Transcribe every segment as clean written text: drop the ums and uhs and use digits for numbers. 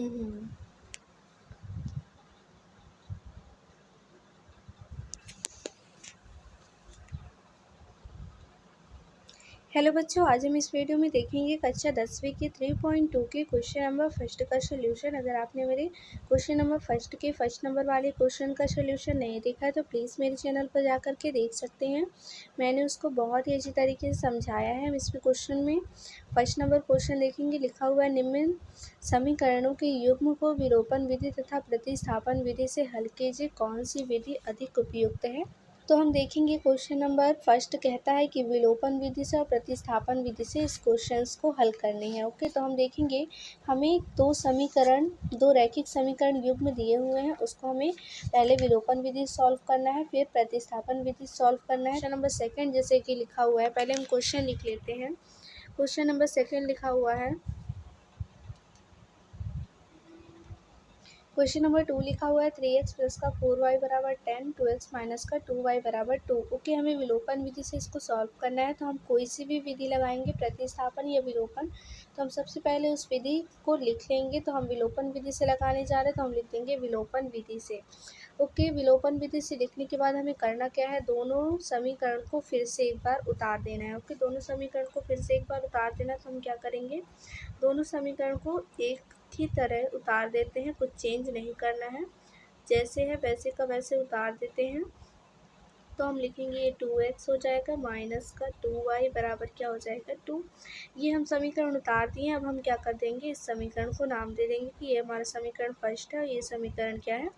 हम्म। Hello बच्चों, आज हम इस वीडियो में देखेंगे कक्षा 10वीं के 3.2 के क्वेश्चन नंबर फर्स्ट का सोल्यूशन। अगर आपने मेरे क्वेश्चन नंबर फर्स्ट के फर्स्ट नंबर वाले क्वेश्चन का सोल्यूशन नहीं देखा है तो प्लीज़ मेरे चैनल पर जा कर के देख सकते हैं। मैंने उसको बहुत ही अच्छी तरीके से समझाया है। हम इसमें क्वेश्चन में फर्स्ट नंबर क्वेश्चन देखेंगे। लिखा हुआ है, निम्न समीकरणों के युग्म को विलोपन विधि तथा प्रतिस्थापन विधि से हल कीजिए, कौन सी विधि अधिक उपयुक्त है। तो हम देखेंगे क्वेश्चन नंबर फर्स्ट कहता है कि विलोपन विधि से और प्रतिस्थापन विधि से इस क्वेश्चंस को हल करने हैं। ओके, तो हम देखेंगे हमें दो रैखिक समीकरण युग्म दिए हुए हैं, उसको हमें पहले विलोपन विधि सॉल्व करना है, फिर प्रतिस्थापन विधि सॉल्व करना है। क्वेश्चन नंबर सेकंड जैसे कि लिखा हुआ है, पहले हम क्वेश्चन लिख लेते हैं। क्वेश्चन नंबर सेकंड लिखा हुआ है, क्वेश्चन नंबर 2 लिखा हुआ है, 3x प्लस का 4y बराबर 10, 2x माइनस का 2y बराबर 2। ओके, हमें विलोपन विधि से इसको सॉल्व करना है। तो हम कोई सी भी विधि लगाएंगे, प्रतिस्थापन या विलोपन। तो हम सबसे पहले उस विधि को लिख लेंगे। तो हम विलोपन विधि से लगाने जा रहे हैं, तो हम लिख देंगे विलोपन विधि से। ओके, विलोपन विधि से लिखने के बाद हमें करना क्या है, दोनों समीकरण को फिर से एक बार उतार देना है। ओके, दोनों समीकरण को फिर से एक बार उतार देना। तो हम क्या करेंगे, दोनों समीकरण को एक ही तरह उतार देते हैं, कुछ चेंज नहीं करना है, जैसे है वैसे का वैसे उतार देते हैं। तो हम लिखेंगे ये 2x हो जाएगा माइनस का 2y बराबर क्या हो जाएगा 2। ये हम समीकरण उतार दिए। अब हम क्या कर देंगे, इस समीकरण को नाम दे देंगे कि ये हमारा समीकरण फर्स्ट है और ये समीकरण क्या है,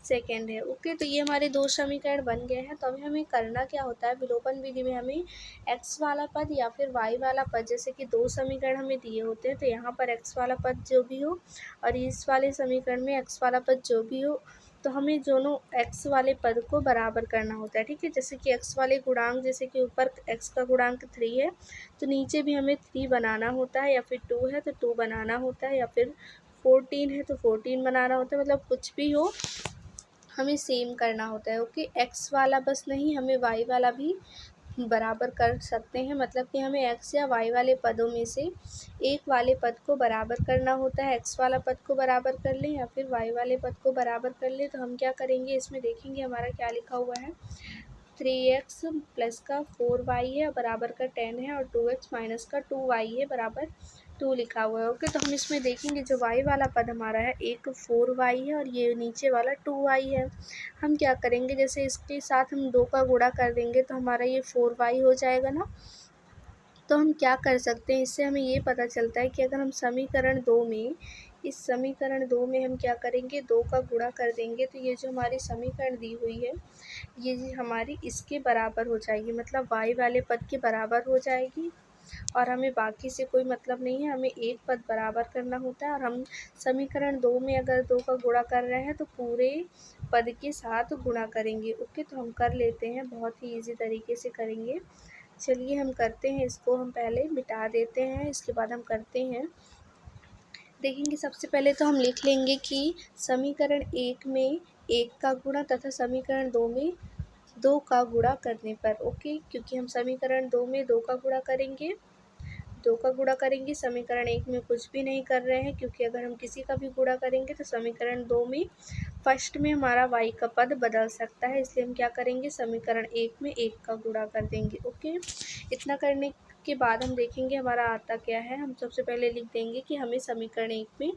सेकेंड है। ओके, तो ये हमारे दो समीकरण बन गए हैं। तो अभी हमें करना क्या होता है, विलोपन विधि में हमें x वाला पद या फिर y वाला पद, जैसे कि दो समीकरण हमें दिए होते हैं, तो यहाँ पर x वाला पद जो भी हो और इस वाले समीकरण में x वाला पद जो भी हो, तो हमें दोनों x वाले पद को बराबर करना होता है। ठीक है, जैसे कि x वाले गुणांक, जैसे कि ऊपर x का गुणांक 3 है तो नीचे भी हमें 3 बनाना होता है, या फिर 2 है तो 2 बनाना होता है, या फिर 14 है तो 14 बनाना होता है। मतलब कुछ भी हो हमें सेम करना होता है। ओके, एक्स वाला बस नहीं, हमें वाई वाला भी बराबर कर सकते हैं। मतलब कि हमें एक्स या वाई वाले पदों में से एक वाले पद को बराबर करना होता है। एक्स वाला पद को बराबर कर लें या फिर वाई वाले पद को बराबर कर लें। तो हम क्या करेंगे, इसमें देखेंगे हमारा क्या लिखा हुआ है, 3x प्लस का 4y है बराबर का 10 है, और 2x माइनस का 2y है बराबर 2 लिखा हुआ है। ओके, तो हम इसमें देखेंगे जो y वाला पद हमारा है, एक 4y है और ये नीचे वाला 2y है। हम क्या करेंगे, जैसे इसके साथ हम 2 का गुणा कर देंगे तो हमारा ये 4y हो जाएगा ना। तो हम क्या कर सकते हैं, इससे हमें ये पता चलता है कि अगर हम समीकरण 2 में, इस समीकरण 2 में हम क्या करेंगे, 2 का गुणा कर देंगे तो ये जो हमारी समीकरण दी हुई है ये हमारी इसके बराबर हो जाएगी, मतलब y वाले पद के बराबर हो जाएगी। और हमें बाकी से कोई मतलब नहीं है, हमें एक पद बराबर करना होता है। और हम समीकरण 2 में अगर 2 का गुणा कर रहे हैं तो पूरे पद के साथ गुणा करेंगे। ओके, तो हम कर लेते हैं, बहुत ही ईजी तरीके से करेंगे। चलिए हम करते हैं, इसको हम पहले मिटा देते हैं, इसके बाद हम करते हैं। देखेंगे सबसे पहले तो हम लिख लेंगे कि समीकरण 1 में 1 का गुणा तथा समीकरण 2 में 2 का गुणा करने पर। ओके, क्योंकि हम समीकरण 2 में 2 का गुणा करेंगे, 2 का गुणा करेंगे, समीकरण 1 में कुछ भी नहीं कर रहे हैं, क्योंकि अगर हम किसी का भी गुणा करेंगे तो समीकरण 2 में फर्स्ट में हमारा y का पद बदल सकता है, इसलिए हम क्या करेंगे, समीकरण 1 में 1 का गुणा कर देंगे। ओके, इतना करने के बाद हम देखेंगे हमारा आता क्या है। हम सबसे पहले लिख देंगे कि हमें समीकरण 1 में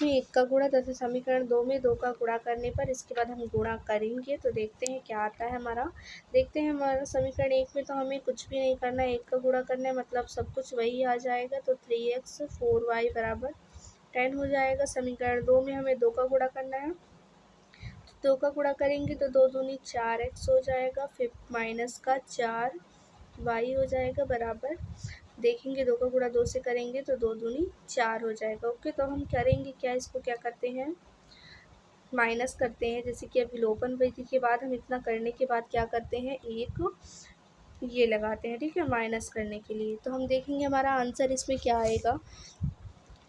1 का गुणा तथा समीकरण 2 में 2 का गुणा करने पर, इसके बाद हम गुणा करेंगे तो देखते हैं क्या आता है हमारा। देखते हैं हमारा समीकरण 1 में तो हमें कुछ भी नहीं करना है, 1 का गुणा करना है, मतलब सब कुछ वही आ जाएगा। तो 3x 4y बराबर 10 हो जाएगा। समीकरण 2 में हमें 2 का गुणा करना है, 2 का गुणा करेंगे तो 2 दूनी 4x हो जाएगा, फिर माइनस का 4y हो जाएगा बराबर, देखेंगे 2 का गुणा 2 से करेंगे तो 2 दूनी 4 हो जाएगा। ओके, तो हम करेंगे क्या, इसको क्या करते हैं, माइनस करते हैं। जैसे कि अब विलोपन विधि के बाद हम इतना करने के बाद क्या करते हैं, एक ये लगाते हैं, ठीक है, माइनस करने के लिए। तो हम देखेंगे हमारा आंसर इसमें क्या आएगा।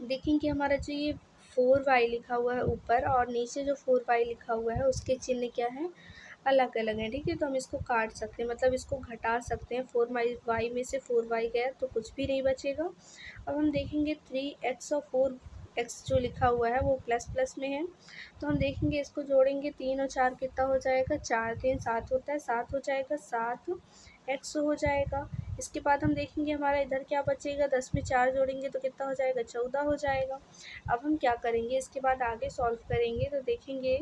देखेंगे हमारा जो ये 4y लिखा हुआ है ऊपर और नीचे जो 4y लिखा हुआ है उसके चिन्ह क्या है, अलग अलग है। ठीक है, तो हम इसको काट सकते हैं, मतलब इसको घटा सकते हैं। 4y में से 4y गया तो कुछ भी नहीं बचेगा। अब हम देखेंगे 3x और एक्स जो लिखा हुआ है वो प्लस प्लस में है। तो हम देखेंगे इसको जोड़ेंगे, 3 और 4 कितना हो जाएगा, 4 3 7 होता है, 7 हो जाएगा, 7 एक्स हो जाएगा। इसके बाद हम देखेंगे हमारा इधर क्या बचेगा, 10 में 4 जोड़ेंगे तो कितना हो जाएगा, 14 हो जाएगा। अब हम क्या करेंगे, इसके बाद आगे सॉल्व करेंगे तो देखेंगे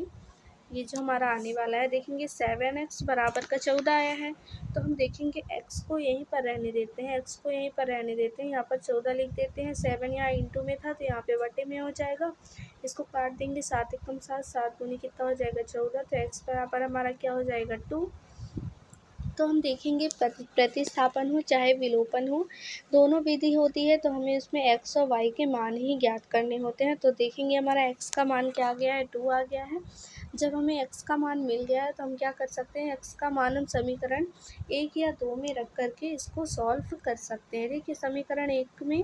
ये जो हमारा आने वाला है, देखेंगे 7x बराबर का 14 आया है। तो हम देखेंगे x को यहीं पर रहने देते हैं, x को यहीं पर रहने देते हैं, यहाँ पर 14 लिख देते हैं। 7 यहाँ इंटू में था तो यहाँ पे बटे में हो जाएगा, इसको काट देंगे, 7 एकम 7, 7 दूनी कितना हो जाएगा 14। तो x बराबर हमारा क्या हो जाएगा 2। तो हम देखेंगे प्रतिस्थापन हो चाहे विलोपन हो, दोनों विधि होती है तो हमें उसमें x और y के मान ही ज्ञात करने होते हैं। तो देखेंगे हमारा x का मान क्या आ गया है, 2 आ गया है। जब हमें x का मान मिल गया है तो हम क्या कर सकते हैं, x का मान हम समीकरण 1 या 2 में रख करके इसको सॉल्व कर सकते हैं। देखिए समीकरण 1 में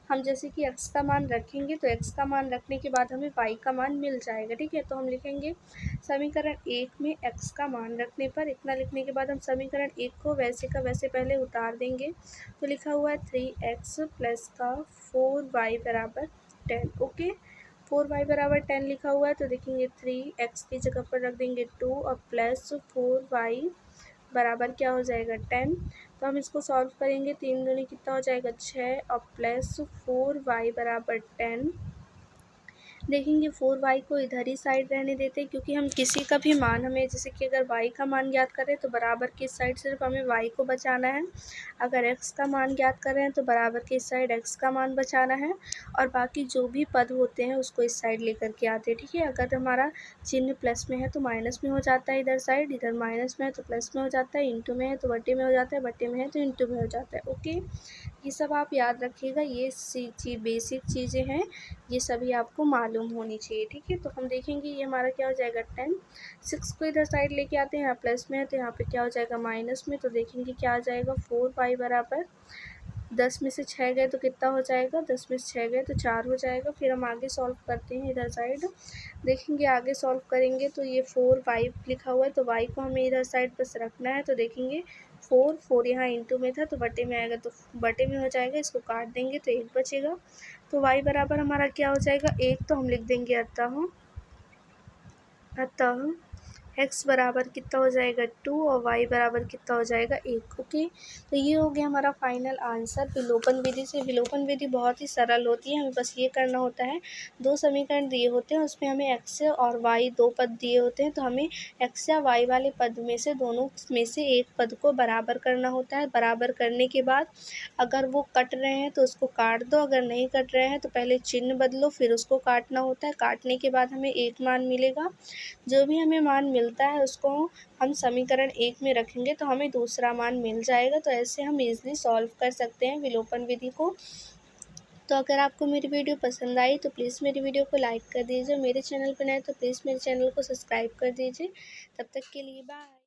हम जैसे कि x का मान रखेंगे तो x का मान रखने के बाद हमें y का मान मिल जाएगा, ठीक है। तो हम लिखेंगे समीकरण 1 में x का मान रखने पर, इतना लिखने के बाद हम समीकरण 1 को वैसे का वैसे पहले उतार देंगे। तो लिखा हुआ है 3x प्लस का 4y बराबर 10। ओके, 4y बराबर 10 लिखा हुआ है तो देखेंगे 3x की जगह पर रख देंगे 2 और प्लस 4y बराबर क्या हो जाएगा 10। तो हम इसको सॉल्व करेंगे, 3 दूनी कितना हो जाएगा 6 और प्लस 4y बराबर 10। देखेंगे 4y को इधर ही साइड रहने देते हैं, क्योंकि हम किसी का भी मान, हमें जैसे कि अगर y का मान ज्ञात करें तो बराबर की साइड सिर्फ हमें y को बचाना है, अगर x का मान ज्ञात करें तो बराबर की साइड x का मान बचाना है, और बाकी जो भी पद होते हैं उसको इस साइड लेकर के आते हैं, ठीक है। अगर हमारा चिन्ह प्लस में है तो माइनस में हो जाता है इधर साइड, इधर माइनस में है तो प्लस में हो जाता है, इंटू में है तो बटे में हो जाता है, बटे में है तो इंटू में हो जाता है। ओके, ये सब आप याद रखिएगा, ये बेसिक चीज़ें हैं, ये सभी आपको मालूम होनी चाहिए, ठीक है। तो हम देखेंगे ये हमारा क्या हो जाएगा 10, 6 को इधर साइड लेके आते हैं, यहाँ प्लस में है तो यहाँ पे क्या हो जाएगा माइनस में। तो देखेंगे क्या आ जाएगा 4y बराबर 10 में से 6 गए तो कितना हो जाएगा, 10 में से 6 गए तो 4 हो जाएगा। फिर हम आगे सॉल्व करते हैं इधर साइड, देखेंगे आगे सॉल्व करेंगे तो ये 4y लिखा हुआ है तो y को हमें इधर साइड बस रखना है। तो देखेंगे 4 यहाँ इंटू में था तो बटे में आएगा, तो बटे में हो जाएगा, इसको काट देंगे तो 1 बचेगा। तो y बराबर हमारा क्या हो जाएगा 1। तो हम लिख देंगे अतः x बराबर कितना हो जाएगा 2 और y बराबर कितना हो जाएगा 1। ओके, तो ये हो गया हमारा फाइनल आंसर विलोपन विधि से। विलोपन विधि बहुत ही सरल होती है, हमें बस ये करना होता है, दो समीकरण दिए होते हैं उसमें हमें x और y दो पद दिए होते हैं, तो हमें x या y वाले पद में से दोनों में से एक पद को बराबर करना होता है। बराबर करने के बाद अगर वो कट रहे हैं तो उसको काट दो, अगर नहीं कट रहे हैं तो पहले चिन्ह बदलो फिर उसको काटना होता है। काटने के बाद हमें एक मान मिलेगा, जो भी हमें मान मिलता है उसको हम समीकरण 1 में रखेंगे तो हमें दूसरा मान मिल जाएगा। तो ऐसे हम इजीली सॉल्व कर सकते हैं विलोपन विधि को। तो अगर आपको मेरी वीडियो पसंद आई तो प्लीज़ मेरी वीडियो को लाइक कर दीजिए, मेरे चैनल पर नए तो प्लीज़ मेरे चैनल को सब्सक्राइब कर दीजिए। तब तक के लिए बाय।